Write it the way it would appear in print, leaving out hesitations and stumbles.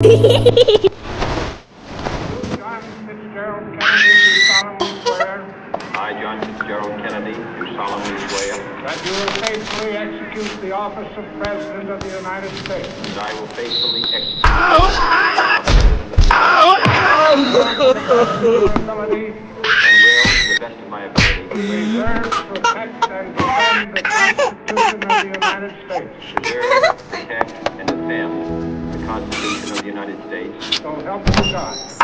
I, John Fitzgerald Kennedy, do solemnly swear that you will faithfully execute the office of President of the United States. that I will faithfully execute the office of Ability and will, to the best of my ability, preserve, protect, and defend the Constitution of the United States. preserve, protect, and defend the Constitution of the United States. So help me God.